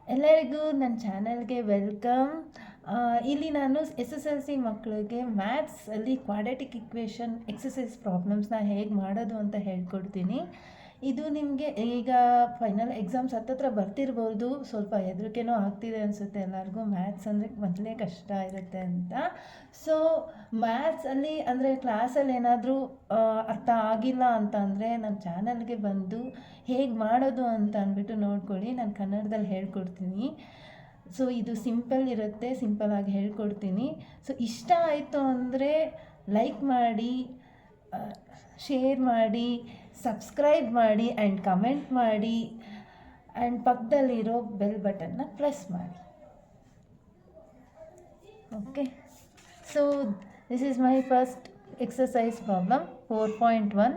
ಎಲ್ಲರಿಗೂ ನನ್ನ ಚಾನಲ್ಗೆ ವೆಲ್ಕಮ್. ಇಲ್ಲಿ ನಾನು SSLC ಮಕ್ಕಳಿಗೆ ಮ್ಯಾಥ್ಸಲ್ಲಿ ಕ್ವಾಡ್ರಾಟಿಕ್ ಇಕ್ವೇಷನ್ ಎಕ್ಸಸೈಸ್ ಪ್ರಾಬ್ಲಮ್ಸ್ನ ಹೇಗೆ ಮಾಡೋದು ಅಂತ ಹೇಳ್ಕೊಡ್ತೀನಿ. ಇದು ನಿಮಗೆ ಈಗ ಫೈನಲ್ ಎಕ್ಸಾಮ್ಸ್ ಹತ್ತತ್ರ ಬರ್ತಿರ್ಬೋದು. ಸ್ವಲ್ಪ ಹೆದರಿಕೆನೂ ಆಗ್ತಿದೆ ಅನಿಸುತ್ತೆ ಎಲ್ಲರಿಗೂ, ಮ್ಯಾಥ್ಸ್ ಅಂದರೆ ಮೊದಲೇ ಕಷ್ಟ ಇರುತ್ತೆ ಅಂತ. ಸೊ ಮ್ಯಾಥ್ಸಲ್ಲಿ ಅಂದರೆ ಕ್ಲಾಸಲ್ಲಿ ಏನಾದರೂ ಅರ್ಥ ಆಗಿಲ್ಲ ಅಂತ ಅಂದರೆ ನನ್ನ ಚಾನಲ್ಗೆ ಬಂದು ಹೇಗೆ ಮಾಡೋದು ಅಂತ ಅಂದ್ಬಿಟ್ಟು ನೋಡ್ಕೊಳ್ಳಿ. ನಾನು ಕನ್ನಡದಲ್ಲಿ ಹೇಳ್ಕೊಡ್ತೀನಿ. ಸೊ ಇದು ಸಿಂಪಲ್ ಇರುತ್ತೆ, ಸಿಂಪಲಾಗಿ ಹೇಳ್ಕೊಡ್ತೀನಿ. ಸೊ ಇಷ್ಟ ಆಯಿತು ಅಂದರೆ ಲೈಕ್ ಮಾಡಿ, ಶೇರ್ ಮಾಡಿ, ಸಬ್ಸ್ಕ್ರೈಬ್ ಮಾಡಿ ಆ್ಯಂಡ್ ಕಮೆಂಟ್ ಮಾಡಿ ಆ್ಯಂಡ್ ಪಕ್ಕದಲ್ಲಿರೋ ಬೆಲ್ ಬಟನ್ನ ಪ್ರೆಸ್ ಮಾಡಿ. Okay, so this is my first exercise problem 4.1.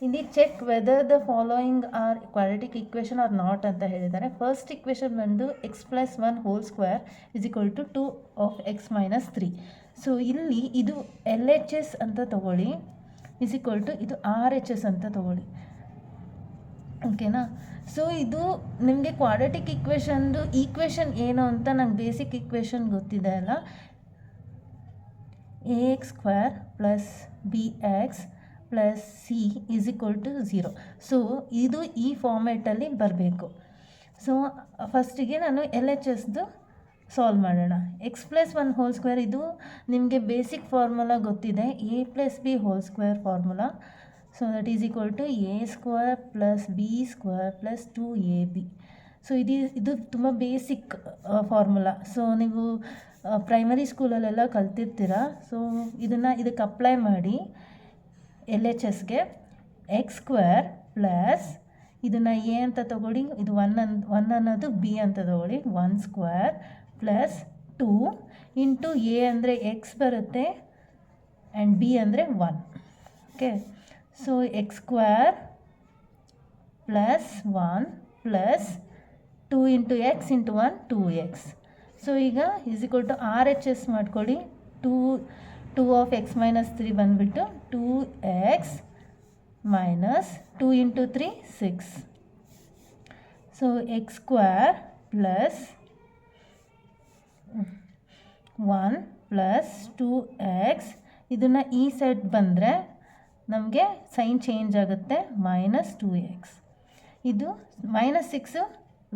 ಇಲ್ಲಿ check whether the following are quadratic equation or not ಅಂತ ಹೇಳಿದ್ದಾರೆ. ಫಸ್ಟ್ ಇಕ್ವೇಷನ್ ಬಂದು x+1² = 2 of x - 3. ಸೊ ಇಲ್ಲಿ ಇದು LHS ಅಂತ ತಗೊಳ್ಳಿ, ಇದು RHS ಅಂತ ತಗೊಳ್ಳಿ. ಓಕೆನಾ? ಸೊ ಇದು ನಿಮಗೆ ಕ್ವಾಡ್ರಾಟಿಕ್ ಇಕ್ವೇಷನ್ದು ಈಕ್ವೇಷನ್ ಏನು ಅಂತ ನಂಗೆ ಬೇಸಿಕ್ ಇಕ್ವೇಷನ್ ಗೊತ್ತಿದೆ ಅಲ್ಲ, ax² + bx + c = 0. ಸೊ ಇದು ಈ ಫಾರ್ಮ್ಯಾಟಲ್ಲಿ ಬರಬೇಕು. ಸೊ ಫಸ್ಟಿಗೆ ನಾನು LHSದು ಸಾಲ್ವ್ ಮಾಡೋಣ. x+1² ಇದು ನಿಮಗೆ ಬೇಸಿಕ್ ಫಾರ್ಮುಲಾ ಗೊತ್ತಿದೆ, a + b² formula. So that is equal to a² + b² + 2ab. ಸೊ ಇದು ತುಂಬ ಬೇಸಿಕ್ ಫಾರ್ಮುಲಾ. ಸೊ ನೀವು ಪ್ರೈಮರಿ ಸ್ಕೂಲಲ್ಲೆಲ್ಲ ಕಲ್ತಿರ್ತೀರ. ಸೊ ಇದಕ್ಕೆ ಅಪ್ಲೈ ಮಾಡಿ LHSಗೆ. x² ಪ್ಲಸ್ ಇದನ್ನು a ಅಂತ ತಗೊಳ್ಳಿ, ಇದು 1 ಅನ್ನೋದು b ಅಂತ ತಗೊಳ್ಳಿ, 1² ಪ್ಲಸ್ 2 ಇಂಟು a ಅಂದರೆ x ಬರುತ್ತೆ ಆ್ಯಂಡ್ b ಅಂದರೆ 1. Okay, so x² plus 1 plus 2 into x into 1 2x. So ಈಗ RHS ಮಾಡ್ಕೊಳ್ಳಿ. 2 of x - 3 ಬಂದುಬಿಟ್ಟು 2x minus 2 into 3 6. So x² plus 1 plus 2x, ಇದನ್ನು ಈ ಸೈಡ್ ಬಂದರೆ ನಮಗೆ ಸೈನ್ ಚೇಂಜ್ ಆಗುತ್ತೆ, -2x. ಇದು -6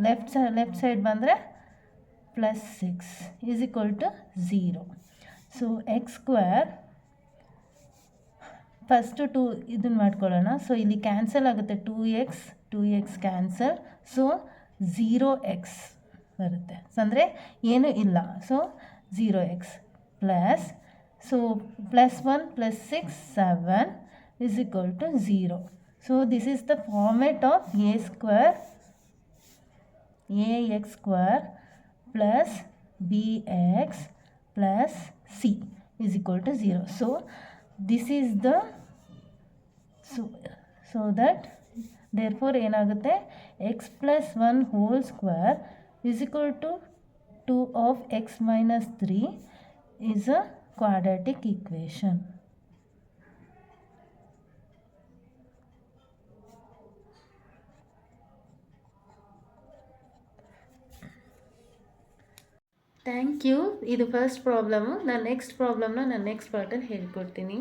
ಲೆಫ್ಟ್ ಸೈಡ್ ಬಂದರೆ +6 = 0. ಸೊ x² ಫಸ್ಟು 2 ಇದನ್ನು ಮಾಡ್ಕೊಳ್ಳೋಣ. ಸೊ ಇಲ್ಲಿ ಕ್ಯಾನ್ಸಲ್ ಆಗುತ್ತೆ, 2x ಕ್ಯಾನ್ಸಲ್. ಸೊ 0x ಬರುತ್ತೆ, ಅಂದರೆ ಏನೂ ಇಲ್ಲ. So 0x plus, so +1 + 6 7 = 0. So this is the format of ax² plus bx plus c = 0. So this is the so that therefore ಏನಾಗುತ್ತೆ, x+1² = 2 of x - 3 is a quadratic equation. Thank you. ಇದು first problem. ನಾನು next ಪ್ರಾಬ್ಲಮ್ನ ನಾನು next ಪಾರ್ಟಲ್ಲಿ ಹೇಳ್ಕೊಡ್ತೀನಿ.